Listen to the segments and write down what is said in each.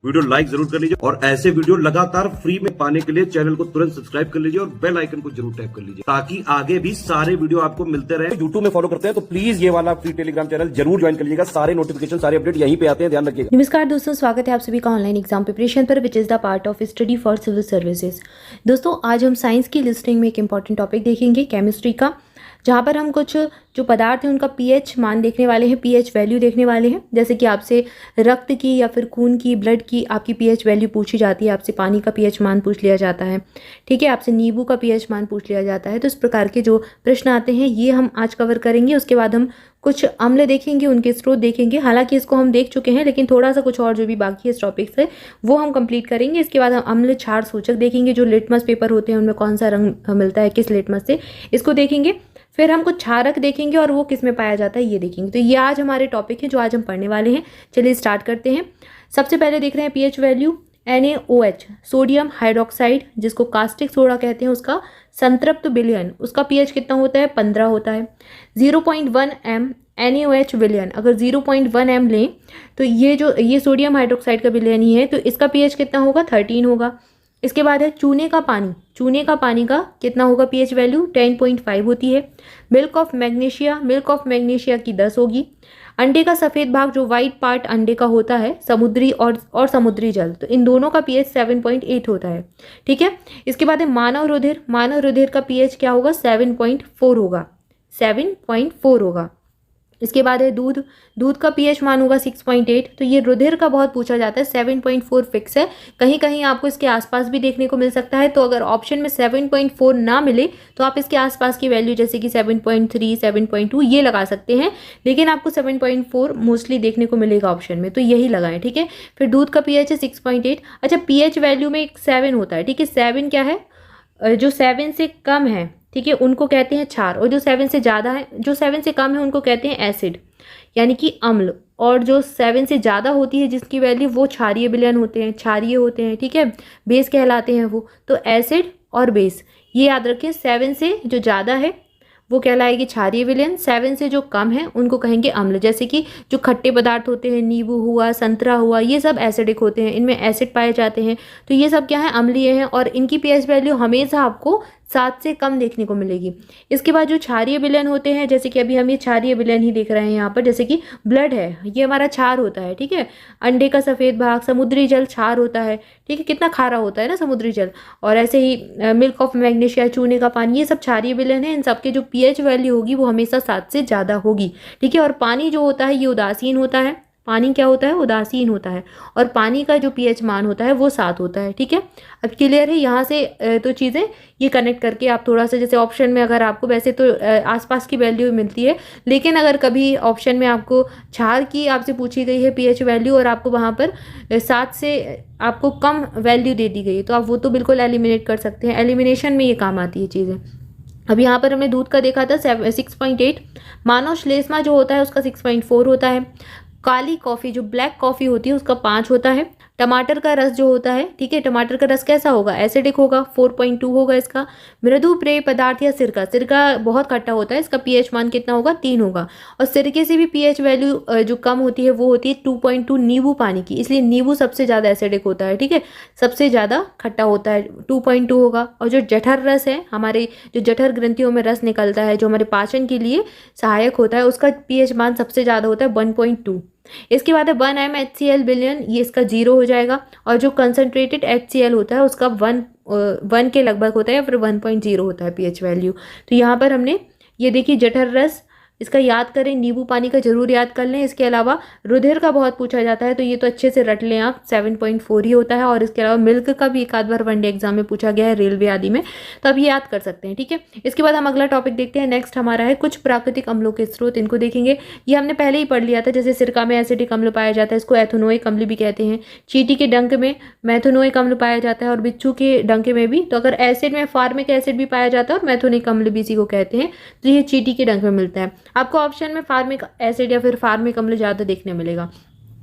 Video like जरूर कर लीजिए और ऐसे वीडियो लगातार फ्री में पाने के लिए चैनल को तुरंत सब्सक्राइब कर लीजिए और बेल आइकन को जरूर टैप कर लीजिए ताकि आगे भी सारे वीडियो आपको मिलते रहे। यूट्यूब में फॉलो करते हैं तो प्लीज ये वाला फ्री टेलीग्राम चैनल जरूर ज्वाइन कर लीजिएगा। सारे नोटिफिकेशन सारे अपडेट यहीं पे आते हैं, ध्यान रखिएगा। नमस्कार दोस्तों, स्वागत है आप सभी का ऑनलाइन एग्जाम प्रिपरेशन पर, which is the part of study for civil services. दोस्तों आज हम साइंस की लिस्टिंग में एक इंपॉर्टेंट टॉपिक देखेंगे, केमिस्ट्री का, जहाँ पर हम कुछ जो पदार्थ हैं उनका पीएच मान देखने वाले हैं, पीएच वैल्यू देखने वाले हैं। जैसे कि आपसे रक्त की या फिर खून की, ब्लड की आपकी पीएच वैल्यू पूछी जाती है, आपसे पानी का पीएच मान पूछ लिया जाता है, ठीक है, आपसे नींबू का पीएच मान पूछ लिया जाता है। तो इस प्रकार के जो प्रश्न आते हैं ये हम आज कवर करेंगे। उसके बाद हम कुछ अम्ल देखेंगे, उनके स्रोत देखेंगे। हालांकि इसको हम देख चुके हैं लेकिन थोड़ा सा कुछ और जो भी बाकी है इस टॉपिक से वो हम कंप्लीट करेंगे। इसके बाद हम अम्ल क्षार सूचक देखेंगे, जो लिटमस पेपर होते हैं उनमें कौन सा रंग मिलता है किस लिटमस से, इसको देखेंगे। फिर हम कुछ क्षारक देखेंगे और वो किस में पाया जाता है ये देखेंगे। तो ये आज हमारे टॉपिक है जो आज हम पढ़ने वाले हैं। चलिए स्टार्ट करते हैं। सबसे पहले देख रहे हैं pH value. NaOH sodium hydroxide, जिसको कास्टिक सोडा कहते हैं, उसका संतृप्त विलयन, उसका पीएच कितना होता है? 15 होता है। 0.1 m NaOH विलयन, अगर 0.1 m लें तो ये सोडियम हाइड्रोक्साइड का विलयन ही है, तो इसका पीएच कितना होगा? 13 होगा। इसके बाद है चूने का पानी। चूने का पानी का कितना होगा पीएच वैल्यू? 10.5 होती है। मिल्क ऑफ मैग्नीशिया की 10 होगी। अंडे का सफ़ेद भाग, जो वाइट पार्ट अंडे का होता है, समुद्री और समुद्री जल, तो इन दोनों का पीएच 7.8 होता है, ठीक है। इसके बाद है मानव रुधिर का पीएच क्या होगा? 7.4 होगा, 7.4 होगा। इसके बाद है दूध का पीएच मान होगा 6.8। तो ये रुधिर का बहुत पूछा जाता है, 7.4 फिक्स है। कहीं कहीं आपको इसके आसपास भी देखने को मिल सकता है। तो अगर ऑप्शन में 7.4 ना मिले तो आप इसके आसपास की वैल्यू जैसे कि 7.3, 7.2 ये लगा सकते हैं, लेकिन आपको 7.4 मोस्टली देखने को मिलेगा ऑप्शन में, तो यही लगाएं, ठीक है। फिर दूध का पीएच है 6.8। अच्छा, पीएच वैल्यू में एक 7 होता है, ठीक है। 7 क्या है? जो 7 से कम है, ठीक है, उनको कहते हैं क्षार, और जो 7 से ज़्यादा है, जो 7 से कम है उनको कहते हैं एसिड, यानी कि अम्ल। और जो 7 से ज़्यादा होती है जिसकी वैल्यू, वो क्षारीय विलयन होते हैं, क्षारीय होते हैं, ठीक है, बेस कहलाते हैं वो। तो एसिड और बेस ये याद रखें। 7 से जो ज़्यादा है वो कहलाएगी क्षारीय विलयन, 7 से जो कम है उनको कहेंगे अम्ल। जैसे कि जो खट्टे पदार्थ होते हैं, नींबू हुआ, संतरा हुआ, ये सब एसिडिक होते हैं, इनमें एसिड पाए जाते हैं, तो ये सब क्या है? अम्लीय हैं, और इनकी पीएच वैल्यू हमेशा आपको 7 से कम देखने को मिलेगी। इसके बाद जो क्षारीय विलयन होते हैं, जैसे कि अभी हम ये क्षारीय विलयन ही देख रहे हैं यहाँ पर, जैसे कि ब्लड है, ये हमारा क्षार होता है, ठीक है। अंडे का सफ़ेद भाग, समुद्री जल क्षार होता है, ठीक है, कितना खारा होता है ना समुद्री जल। और ऐसे ही मिल्क ऑफ मैग्नीशिया, चूने का पानी, ये सब क्षारीय विलयन है। इन सबके जो पीएच वैल्यू होगी वो हमेशा 7 से ज़्यादा होगी, ठीक है। और पानी जो होता है ये उदासीन होता है। पानी क्या होता है? उदासीन होता है। और पानी का जो पीएच मान होता है वो 7 होता है, ठीक है। अब क्लियर है यहाँ से? तो चीज़ें ये कनेक्ट करके आप थोड़ा सा, जैसे ऑप्शन में अगर आपको वैसे तो आसपास की वैल्यू मिलती है, लेकिन अगर कभी ऑप्शन में आपको क्षार की आपसे पूछी गई है पीएच वैल्यू और आपको वहाँ पर 7 से आपको कम वैल्यू दे दी गई है, तो आप वो तो बिल्कुल एलिमिनेट कर सकते हैं। एलिमिनेशन में ये काम आती है चीज़ें। अब यहाँ पर हमने दूध का देखा था 6.8। मानव श्लेष्मा जो होता है उसका 6.4 होता है। काली कॉफ़ी, जो ब्लैक कॉफ़ी होती है, उसका 5 होता है। टमाटर का रस जो होता है, ठीक है, टमाटर का रस कैसा होगा? एसिडिक होगा, 4.2 होगा इसका। मृदु पेय पदार्थ या सिरका बहुत खट्टा होता है, इसका पीएच मान कितना होगा? 3 होगा। और सिरके से भी पीएच वैल्यू जो कम होती है वो होती है 2.2 नींबू पानी की, इसलिए नींबू सबसे ज़्यादा एसिडिक होता है, ठीक है, सबसे ज़्यादा खट्टा होता है, 2.2 होगा। और जो जठर रस है, हमारे जो जठर ग्रंथियों में रस निकलता है, जो हमारे पाचन के लिए सहायक होता है, उसका पीएच मान सबसे ज़्यादा होता है 1.2। इसके बाद है 1 m HCl विलयन, ये इसका 0 हो जाएगा। और जो कंसनट्रेटेड HCl होता है उसका 1 के लगभग होता है, या फिर 1.0 होता है पीएच वैल्यू। तो यहाँ पर हमने ये देखिए जठर रस, इसका याद करें, नींबू पानी का जरूर याद कर लें। इसके अलावा रुधिर का बहुत पूछा जाता है, तो ये तो अच्छे से रट लें आप, 7.4 ही होता है। और इसके अलावा मिल्क का भी एक आध बार वनडे एग्जाम में पूछा गया है, रेलवे आदि में, तो अब ये याद कर सकते हैं, ठीक है। इसके बाद हम अगला टॉपिक देखते हैं। नेक्स्ट हमारा है कुछ प्राकृतिक अम्लों के स्रोत, इनको देखेंगे। ये हमने पहले ही पढ़ लिया था, जैसे सिरका में एसिडिक अम्ल पाया जाता है, इसको एथेनोइक अम्ल भी कहते हैं। चींटी के डंक में मैथेनोइक अम्ल पाया जाता है, और बिच्छू के डंक में भी। तो अगर एसिड में फार्मिक एसिड भी पाया जाता है और मैथेनोइक अम्ल भी इसी को कहते हैं, तो ये चींटी के डंक में मिलता है। आपको ऑप्शन में फार्मिक एसिड या फिर फार्मिक अम्ल ज़्यादा देखने मिलेगा।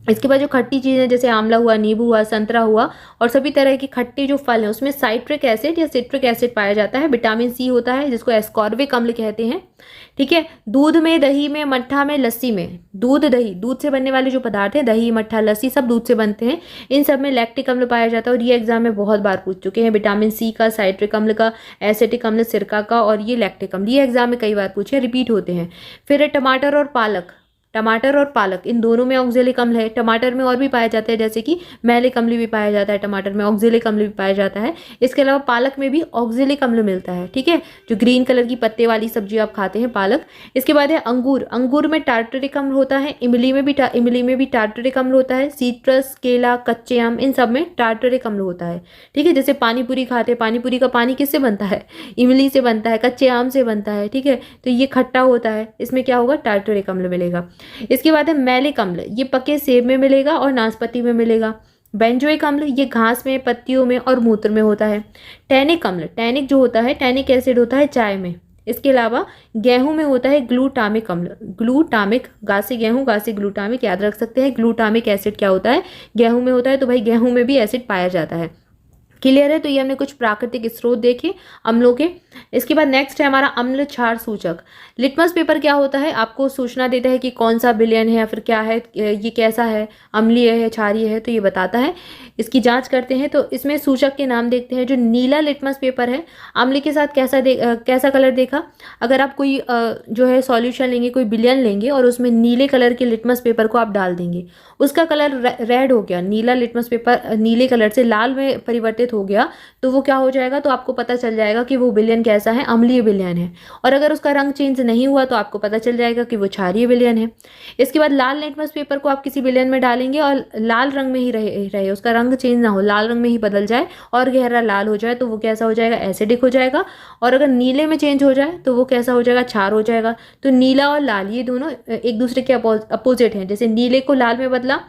इसके बाद जो खट्टी चीज़ें जैसे आंवला हुआ, नींबू हुआ, संतरा हुआ और सभी तरह के खट्टे जो फल हैं उसमें साइट्रिक एसिड या सिट्रिक एसिड पाया जाता है। विटामिन सी होता है जिसको एस्कॉर्बिक अम्ल कहते हैं। ठीक है, दूध में, दही में, मट्ठा में, लस्सी में, दूध, दही, दूध से बनने वाले जो पदार्थ हैं, दही, मट्ठा, लस्सी सब दूध से बनते हैं, इन सब में लैक्टिक अम्ल पाया जाता है। और ये एग्जाम में बहुत बार पूछ चुके हैं, विटामिन सी का, साइट्रिक अम्ल का, एसिटिक अम्ल, सिरका का और ये लैक्टिक अम्ल, ये एग्जाम में कई बार पूछे, रिपीट होते हैं। फिर टमाटर और पालक, टमाटर और पालक इन दोनों में ऑक्जेलिक अम्ल है। टमाटर में और भी पाया जाता है जैसे कि मैलिक अम्ल भी पाया जाता है, टमाटर में ऑक्जेलिक अम्ल भी पाया जाता है। इसके अलावा पालक में भी ऑक्जेलिक अम्ल मिलता है। ठीक है, जो ग्रीन कलर की पत्ते वाली सब्जी आप खाते हैं, पालक। इसके बाद है अंगूर, अंगूर में टार्टरिक अम्ल होता है। इमली में भी टार्टरिक अम्ल होता है। सीट्रस, केला, कच्चे आम, इन सब में टार्टरिक अम्ल होता है। ठीक है, जैसे पानी पूरी खाते हैं, पानी पूरी का पानी किससे बनता है? इमली से बनता है, कच्चे आम से बनता है। ठीक है, तो ये खट्टा होता है, इसमें क्या होगा? टार्टरिक अम्ल मिलेगा। इसके बाद है मैलिक अम्ल, ये पके सेब में मिलेगा और नाशपाती में मिलेगा। बेंजोइक अम्ल, ये घास में, पत्तियों में और मूत्र में होता है। टैनिक अम्ल, टैनिक जो होता है, टैनिक एसिड होता है चाय में। इसके अलावा गेहूं में होता है ग्लूटामिक अम्ल, ग्लूटामिक, गा से गेहूं, गा से ग्लूटामिक, याद रख सकते हैं। ग्लूटामिक एसिड क्या होता है? गेहूं में होता है, तो भाई गेहूं में भी एसिड पाया जाता है। क्लियर है? तो ये हमने कुछ प्राकृतिक स्रोत देखे अम्लों के। इसके बाद नेक्स्ट है हमारा अम्ल क्षार सूचक। लिटमस पेपर क्या होता है? आपको सूचना देता है कि कौन सा विलयन है या फिर क्या है, ये कैसा है, अम्लीय है, क्षारीय है, तो ये बताता है। इसकी जांच करते हैं तो इसमें सूचक के नाम देखते हैं। जो नीला लिटमस पेपर है, अम्ल के साथ कैसा कलर देखा? अगर आप कोई जो है सॉल्यूशन लेंगे, कोई विलयन लेंगे और उसमें नीले कलर के लिटमस पेपर को आप डाल देंगे, उसका कलर रेड हो गया, नीला लिटमस पेपर नीले कलर से लाल में परिवर्तित हो गया, तो वो क्या हो जाएगा? तो आपको पता चल जाएगा कि वो विलयन कैसा है, अम्लीय विलयन है। और अगर उसका रंग चेंज नहीं हुआ तो आपको पता चल जाएगा कि वो क्षारीय विलयन है। इसके बाद लाल लिटमस पेपर को आप किसी विलयन में डालेंगे और लाल रंग में ही रहे, उसका रंग चेंज ना हो, लाल रंग में ही बदल जाए और गहरा लाल हो जाए, तो वो कैसा हो जाएगा? एसिडिक हो जाएगा। और अगर नीले में चेंज हो जाए तो वो कैसा हो जाएगा? क्षार हो जाएगा। तो नीला और लाल ये दोनों एक दूसरे के अपोजिट हैं। जैसे नीले को लाल में बदला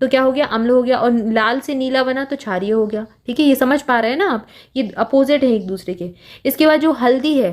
तो क्या हो गया? अम्ल हो गया, और लाल से नीला बना तो क्षारीय हो गया। ठीक है, ये समझ पा रहे हैं ना आप? ये अपोजिट है एक दूसरे के। इसके बाद जो हल्दी है,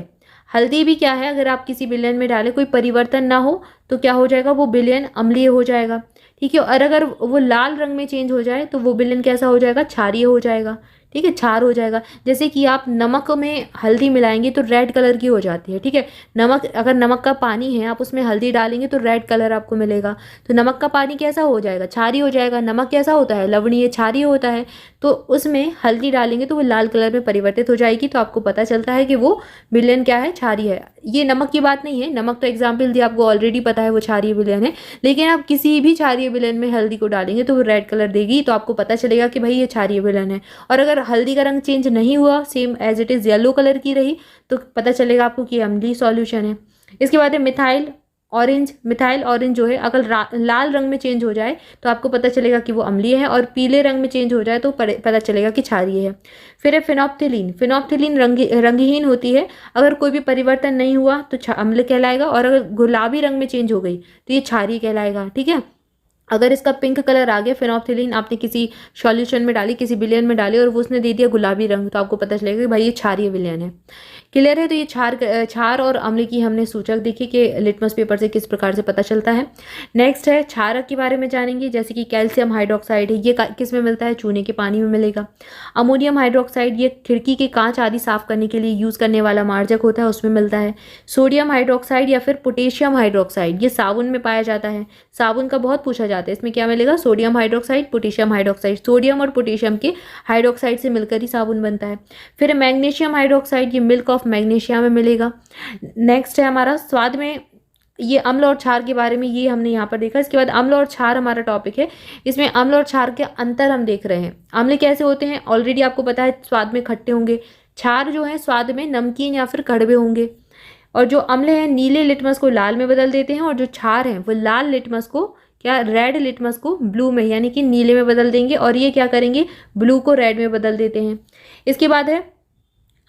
हल्दी भी क्या है? अगर आप किसी विलयन में डालें, कोई परिवर्तन ना हो, तो क्या हो जाएगा? वो विलयन अम्लीय हो जाएगा। ठीक है, और अगर वो लाल रंग में चेंज हो जाए तो वो विलयन कैसा हो जाएगा? क्षारीय हो जाएगा। ठीक है, क्षार हो जाएगा। जैसे कि आप नमक में हल्दी मिलाएंगे तो रेड कलर की हो जाती है। ठीक है, नमक, अगर नमक का पानी है, आप उसमें हल्दी डालेंगे तो रेड कलर आपको मिलेगा। तो नमक का पानी कैसा हो जाएगा? क्षारीय हो जाएगा। नमक कैसा होता है? लवणीय, क्षारीय होता है। तो उसमें हल्दी डालेंगे तो वो लाल कलर में परिवर्तित हो जाएगी, तो आपको पता चलता है कि वो विलयन क्या है? क्षारीय है। ये नमक की बात नहीं है, नमक तो एग्जाम्पल दिया, आपको ऑलरेडी पता है वो क्षारीय विलयन है। लेकिन आप किसी भी क्षारीय विलयन में हल्दी को डालेंगे तो वो रेड कलर देगी, तो आपको पता चलेगा कि भाई ये क्षारीय विलयन है। और अगर हल्दी का रंग चेंज नहीं हुआ, same as it is yellow colour की रही, तो पता चलेगा आपको कि अम्लीय सॉल्यूशन है। इसके बाद है मिथाइल ऑरेंज। मिथाइल ऑरेंज जो है अगर लाल रंग में चेंज हो जाए तो आपको पता चलेगा कि वो अम्लीय है, और पीले रंग में चेंज हो जाए तो पता चलेगा कि क्षारीय है। फिर है फिनोप्थिलीन। फिनोप्थिलीन रंगहीन होती है, अगर कोई भी परिवर्तन नहीं हुआ तो अम्ल कहलाएगा, और अगर गुलाबी रंग में चेंज हो गई तो ये क्षारीय कहलाएगा। ठीक है, अगर इसका पिंक कलर आ गया, फिनोप्थिलीन आपने किसी सॉल्यूशन में डाली, किसी विलयन में डाली और वो उसने दे दिया गुलाबी रंग, तो आपको पता चलेगा कि भाई ये क्षारीय विलयन है। क्लियर है? तो ये क्षार और अम्ल की हमने सूचक देखी कि लिटमस पेपर से किस प्रकार से पता चलता है। नेक्स्ट है क्षारक के बारे में जानेंगे, जैसे कि कैल्शियम हाइड्रोक्साइड है, ये किस में मिलता है? चूने के पानी में मिलेगा। अमोनियम हाइड्रोक्साइड, ये खिड़की के कांच आदि साफ करने के लिए यूज करने वाला मार्जक होता है, उसमें मिलता है। सोडियम हाइड्रोक्साइड या फिर पोटेशियम हाइड्रोक्साइड, ये साबुन में पाया जाता है। साबुन का बहुत पूछा जाता है, इसमें क्या मिलेगा? Sodium hydroxide, potassium hydroxide. Sodium और पोटेशियम के हाइड्रोक्साइड से मिलकर ही साबुन बनता है। फिर मैग्नीशियम हाइड्रोक्साइड, ये मिल्क ऑफ मैग्नीशिया में मिलेगा। नेक्स्ट है हमारा स्वाद में, ये अम्ल और क्षार के बारे में ये हमने यहाँ पर देखा। इसके बाद अम्ल और क्षार हमारा टॉपिक है, इसमें अम्ल और क्षार के अंतर हम देख रहे हैं। अम्ल कैसे होते हैं? ऑलरेडी आपको पता है, स्वाद में खट्टे होंगे। क्षार जो है स्वाद में नमकीन या फिर कड़वे होंगे। और जो अम्ल है नीले लिटमस को लाल में बदल देते हैं, और जो क्षार है वो लाल लिटमस को, क्या, रेड लिटमस को ब्लू में यानी कि नीले में बदल देंगे, और ये क्या करेंगे? ब्लू को रेड में बदल देते हैं। इसके बाद है,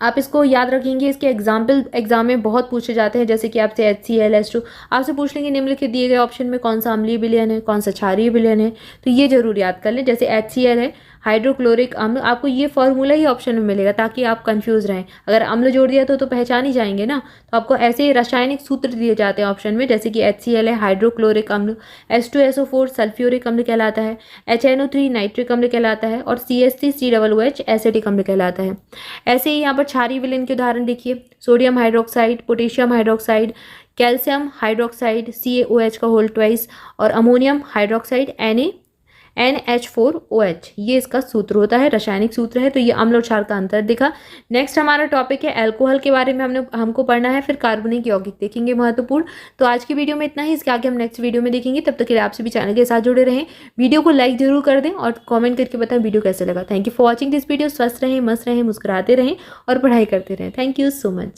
आप इसको याद रखेंगे, इसके एग्जाम में बहुत पूछे जाते हैं, जैसे कि आपसे HCl H2 आपसे पूछ लेंगे निम्नलिखित दिए गए ऑप्शन में कौन सा अम्लीय विलयन है, कौन सा क्षारीय विलयन है, तो ये जरूर याद कर लें। जैसे HCl है, हाइड्रोक्लोरिक अम्ल, आपको ये फॉर्मूला ही ऑप्शन में मिलेगा ताकि आप कंफ्यूज रहें। अगर अम्ल जोड़ दिया तो पहचान ही जाएंगे ना। तो आपको ऐसे ही रासायनिक सूत्र दिए जाते हैं ऑप्शन में, जैसे कि HCl है हाइड्रोक्लोरिक अम्ल, H2SO4 सल्फ्यूरिक अम्ल कहलाता है, HNO3 नाइट्रिक अम्ल कहलाता है और CH3COOH एसिटिक अम्ल कहलाता है। ऐसे ही यहाँ पर क्षारीय विलयन के उदाहरण देखिए, sodium hydroxide, potassium hydroxide, calcium hydroxide CaOH का होल ट्वाइस और अमोनियम हाइड्रोक्साइड NH4OH, ये इसका सूत्र होता है, रासायनिक सूत्र है। तो ये अम्ल और क्षार का अंतर दिखा। नेक्स्ट हमारा टॉपिक है अल्कोहल के बारे में हमको पढ़ना है, फिर कार्बनिक यौगिक देखेंगे महत्वपूर्ण। तो आज की वीडियो में इतना ही, इसके आगे हम नेक्स्ट वीडियो में देखेंगे। तब तक के लिए आपसे भी चैनल के साथ जुड़े रहें, वीडियो को लाइक जरूर कर दें और कॉमेंट करके बताएं वीडियो कैसे लगा। Thank you for watching this video. स्वस्थ रहें, मस्त रहें, मुस्कुराते रहें और पढ़ाई करते रहें। Thank you so much.